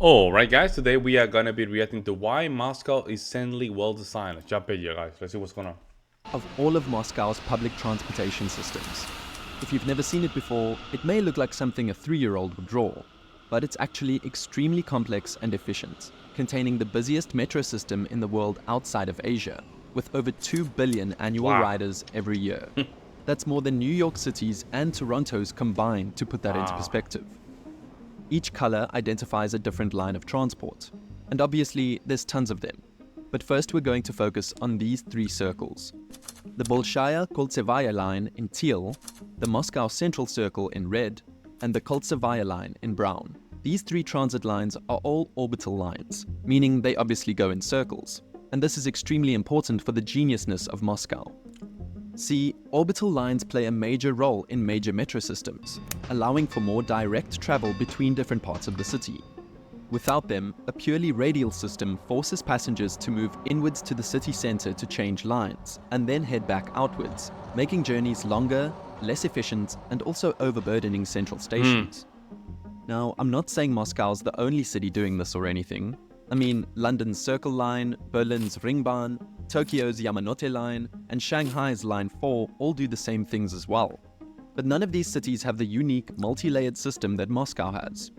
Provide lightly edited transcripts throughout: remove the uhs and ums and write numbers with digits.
Alright guys, today we are gonna be reacting to why Moscow is insanely well designed. Let's jump in here guys, let's see what's going on. Of all of Moscow's public transportation systems. If you've never seen it before, it may look like something a 3-year-old would draw, but it's actually extremely complex and efficient, containing the busiest metro system in the world outside of Asia, with over 2 billion annual riders every year. That's more than New York City's and Toronto's combined, to put that into perspective. Each color identifies a different line of transport, and obviously there's tons of them. But first we're going to focus on these 3 circles. The Bolshaya Koltsevaya line in teal, the Moscow Central Circle in red, and the Koltsevaya line in brown. These 3 transit lines are all orbital lines, meaning they obviously go in circles. And this is extremely important for the geniusness of Moscow. See, orbital lines play a major role in major metro systems, allowing for more direct travel between different parts of the city. Without them, a purely radial system forces passengers to move inwards to the city center to change lines, and then head back outwards, making journeys longer, less efficient, and also overburdening central stations. Now, I'm not saying Moscow's the only city doing this or anything. I mean, London's Circle Line, Berlin's Ringbahn, Tokyo's Yamanote Line, and Shanghai's Line 4 all do the same things as well. But none of these cities have the unique, multi-layered system that Moscow has.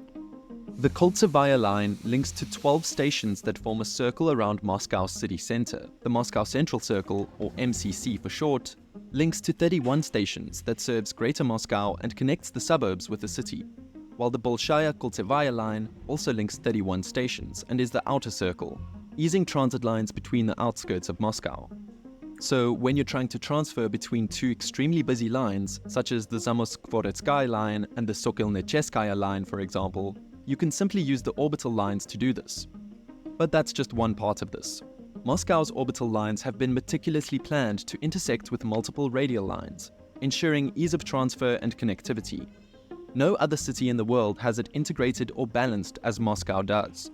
The Koltsevaya line links to 12 stations that form a circle around Moscow's city center. The Moscow Central Circle, or MCC for short, links to 31 stations that serves Greater Moscow and connects the suburbs with the city, while the Bolshaya Koltsevaya line also links 31 stations and is the outer circle, easing transit lines between the outskirts of Moscow. So when you're trying to transfer between 2 extremely busy lines, such as the Zamoskvoretskaya line and the Sokilnecheskaya line for example, you can simply use the orbital lines to do this. But that's just one part of this. Moscow's orbital lines have been meticulously planned to intersect with multiple radial lines, ensuring ease of transfer and connectivity. No other city in the world has it integrated or balanced as Moscow does.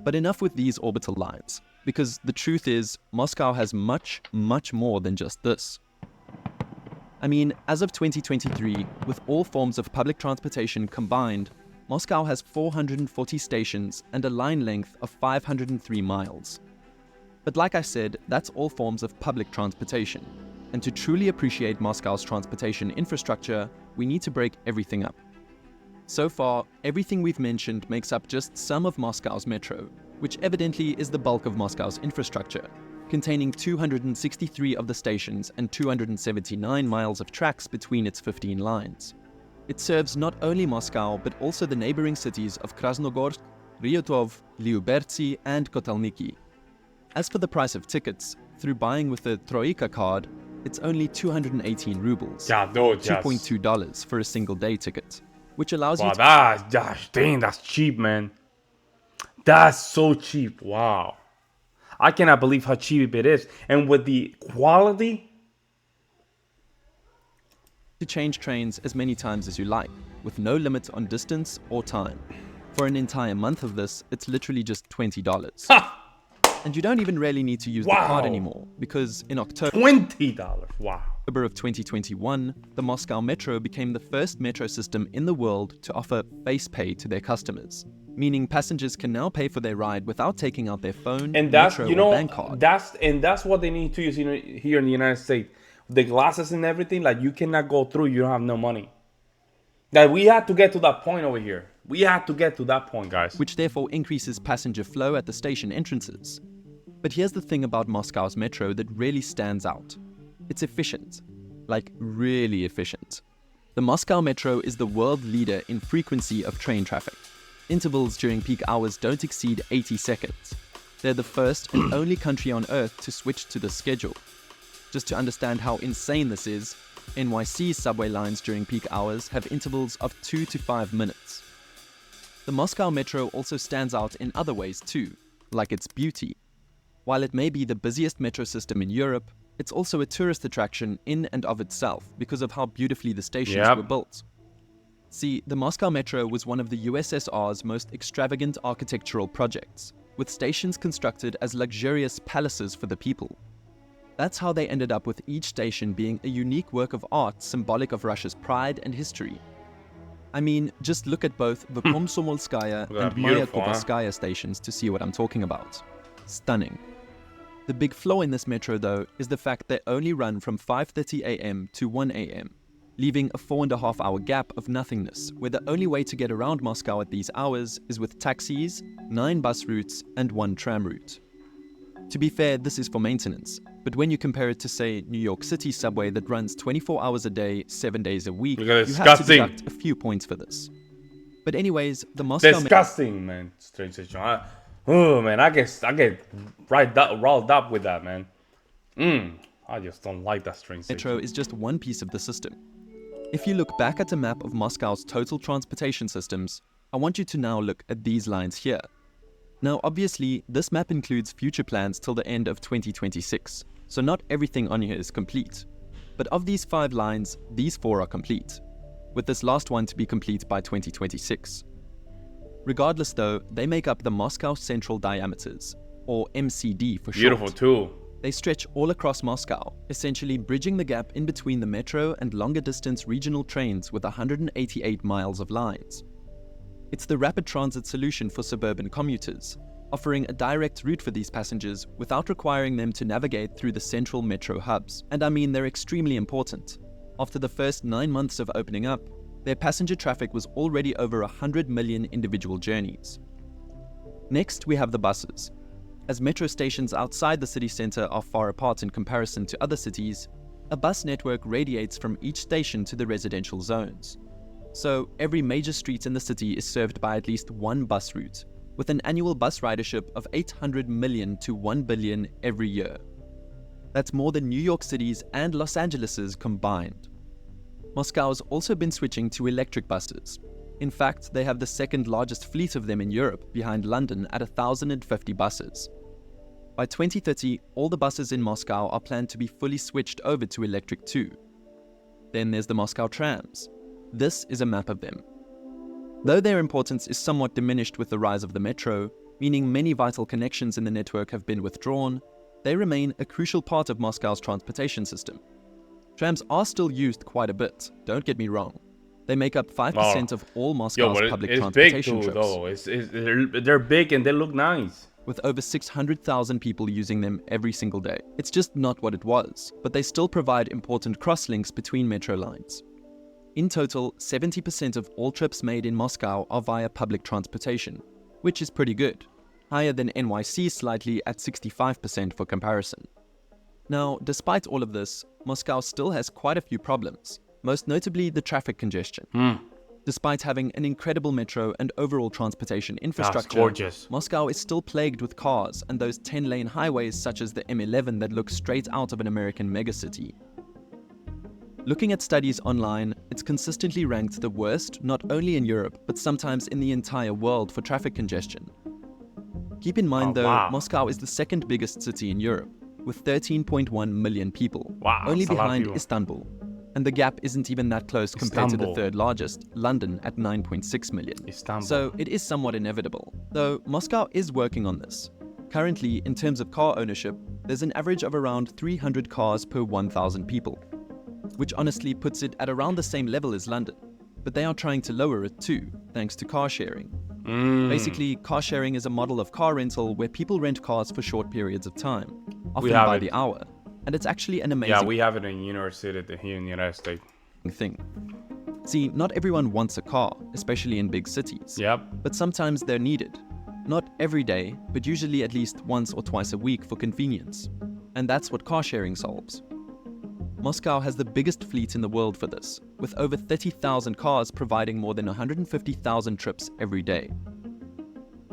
But enough with these orbital lines, because the truth is, Moscow has much, much more than just this. I mean, as of 2023, with all forms of public transportation combined, Moscow has 440 stations and a line length of 503 miles. But like I said, that's all forms of public transportation. And to truly appreciate Moscow's transportation infrastructure, we need to break everything up. So far, everything we've mentioned makes up just some of Moscow's metro, which evidently is the bulk of Moscow's infrastructure, containing 263 of the stations and 279 miles of tracks between its 15 lines. It serves not only Moscow, but also the neighboring cities of Krasnogorsk, Ryutov, Lyubertsy, and Kotelniki. As for the price of tickets, through buying with the Troika card, it's only 218 rubles, $2.2 for a single day ticket, which allows you to... Dang, that's cheap, man. That's so cheap. Wow. I cannot believe how cheap it is. And with the quality... to change trains as many times as you like, with no limit on distance or time. For an entire month of this, it's literally just $20. And you don't even really need to use the card anymore, because in October $20, of 2021, the Moscow Metro became the first metro system in the world to offer face pay to their customers, meaning passengers can now pay for their ride without taking out their phone, and that's, metro, or bank card. That's what they need to use here in the United States. The glasses and everything, like you cannot go through, you don't have no money. That we had to get to that point over here. We had to get to that point, guys. Which therefore increases passenger flow at the station entrances. But here's the thing about Moscow's metro that really stands out. It's efficient. Like, really efficient. The Moscow Metro is the world leader in frequency of train traffic. Intervals during peak hours don't exceed 80 seconds. They're the first and only country on Earth to switch to this schedule. Just to understand how insane this is, NYC's subway lines during peak hours have intervals of 2 to 5 minutes. The Moscow Metro also stands out in other ways too, like its beauty. While it may be the busiest metro system in Europe, it's also a tourist attraction in and of itself because of how beautifully the stations were built. See, the Moscow Metro was one of the USSR's most extravagant architectural projects, with stations constructed as luxurious palaces for the people. That's how they ended up with each station being a unique work of art symbolic of Russia's pride and history. I mean, just look at both the Komsomolskaya and Mayakovskaya stations to see what I'm talking about. Stunning. The big flaw in this metro, though, is the fact they only run from 5:30 a.m. to 1 a.m., leaving a 4.5-hour gap of nothingness, where the only way to get around Moscow at these hours is with taxis, 9 bus routes, and 1 tram route. To be fair, this is for maintenance, but when you compare it to, say, New York City subway that runs 24 hours a day, 7 days a week, you have to deduct a few points for this. But anyways, the Moscow... Disgusting, man. Train station. I get riled up with that, man. I just don't like that train station. Metro is just one piece of the system. If you look back at a map of Moscow's total transportation systems, I want you to now look at these lines here. Now, obviously, this map includes future plans till the end of 2026, so not everything on here is complete. But of these 5 lines, these 4 are complete, with this last one to be complete by 2026. Regardless though, they make up the Moscow Central Diameters, or MCD for short. Beautiful too. They stretch all across Moscow, essentially bridging the gap in between the metro and longer distance regional trains with 188 miles of lines. It's the rapid transit solution for suburban commuters, offering a direct route for these passengers without requiring them to navigate through the central metro hubs. And I mean, they're extremely important. After the first 9 months of opening up, their passenger traffic was already over 100 million individual journeys. Next, we have the buses. As metro stations outside the city center are far apart in comparison to other cities, a bus network radiates from each station to the residential zones. So, every major street in the city is served by at least 1 bus route, with an annual bus ridership of 800 million to 1 billion every year. That's more than New York City's and Los Angeles's combined. Moscow's also been switching to electric buses. In fact, they have the second largest fleet of them in Europe, behind London at 1,050 buses. By 2030, all the buses in Moscow are planned to be fully switched over to electric too. Then there's the Moscow trams. This is a map of them. Though their importance is somewhat diminished with the rise of the metro, meaning many vital connections in the network have been withdrawn, they remain a crucial part of Moscow's transportation system. Trams are still used quite a bit, don't get me wrong. They make up 5% of all Moscow's public transportation trips. Though. They're big and they look nice. With over 600,000 people using them every single day. It's just not what it was, but they still provide important crosslinks between metro lines. In total, 70% of all trips made in Moscow are via public transportation, which is pretty good, higher than NYC slightly at 65% for comparison. Now, despite all of this, Moscow still has quite a few problems, most notably the traffic congestion. Despite having an incredible metro and overall transportation infrastructure, Moscow is still plagued with cars and those 10-lane highways such as the M11 that look straight out of an American megacity. Looking at studies online, it's consistently ranked the worst not only in Europe, but sometimes in the entire world for traffic congestion. Keep in mind Moscow is the second biggest city in Europe, with 13.1 million people, only behind Istanbul. And the gap isn't even that close compared to the third largest, London, at 9.6 million. So it is somewhat inevitable, though Moscow is working on this. Currently, in terms of car ownership, there's an average of around 300 cars per 1,000 people, which honestly puts it at around the same level as London. But they are trying to lower it too, thanks to car sharing. Basically, car sharing is a model of car rental where people rent cars for short periods of time, often by the hour. And it's actually an amazing we have it in university here in the United States. Thing. See, not everyone wants a car, especially in big cities. But sometimes they're needed. Not every day, but usually at least once or twice a week for convenience. And that's what car sharing solves. Moscow has the biggest fleet in the world for this, with over 30,000 cars providing more than 150,000 trips every day.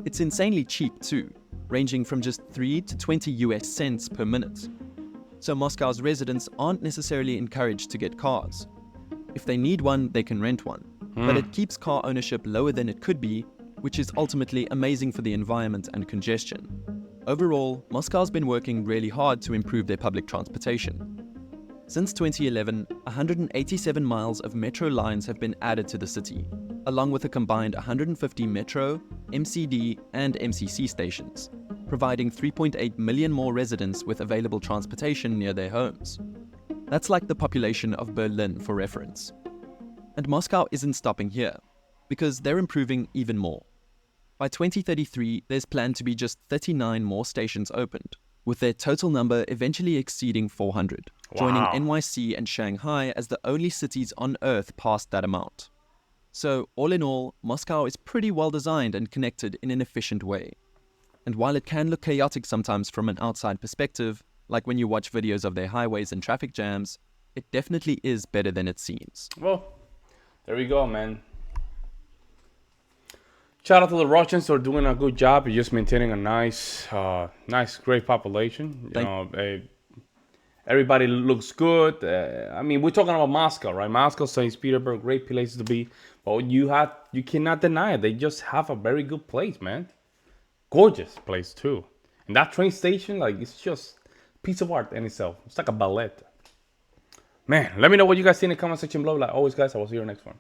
It's insanely cheap too, ranging from just 3 to 20 US cents per minute. So Moscow's residents aren't necessarily encouraged to get cars. If they need one, they can rent one. But it keeps car ownership lower than it could be, which is ultimately amazing for the environment and congestion. Overall, Moscow's been working really hard to improve their public transportation. Since 2011, 187 miles of metro lines have been added to the city, along with a combined 150 metro, MCD, and MCC stations, providing 3.8 million more residents with available transportation near their homes. That's like the population of Berlin for reference. And Moscow isn't stopping here. because they're improving even more. By 2033, there's planned to be just 39 more stations opened, with their total number eventually exceeding 400, joining Wow. NYC and Shanghai as the only cities on Earth past that amount. So, all in all, Moscow is pretty well designed and connected in an efficient way. And while it can look chaotic sometimes from an outside perspective, like when you watch videos of their highways and traffic jams, it definitely is better than it seems. Well, there we go, man. Shout out to the Russians who are doing a good job of just maintaining a nice, great population. Everybody looks good. I mean, we're talking about Moscow, right? Moscow, St. Petersburg, great places to be. But you cannot deny it. They just have a very good place, man. Gorgeous place too. And that train station, like, it's just a piece of art in itself. It's like a ballet. Man, let me know what you guys see in the comment section below. Like always, guys, I will see you in the next one.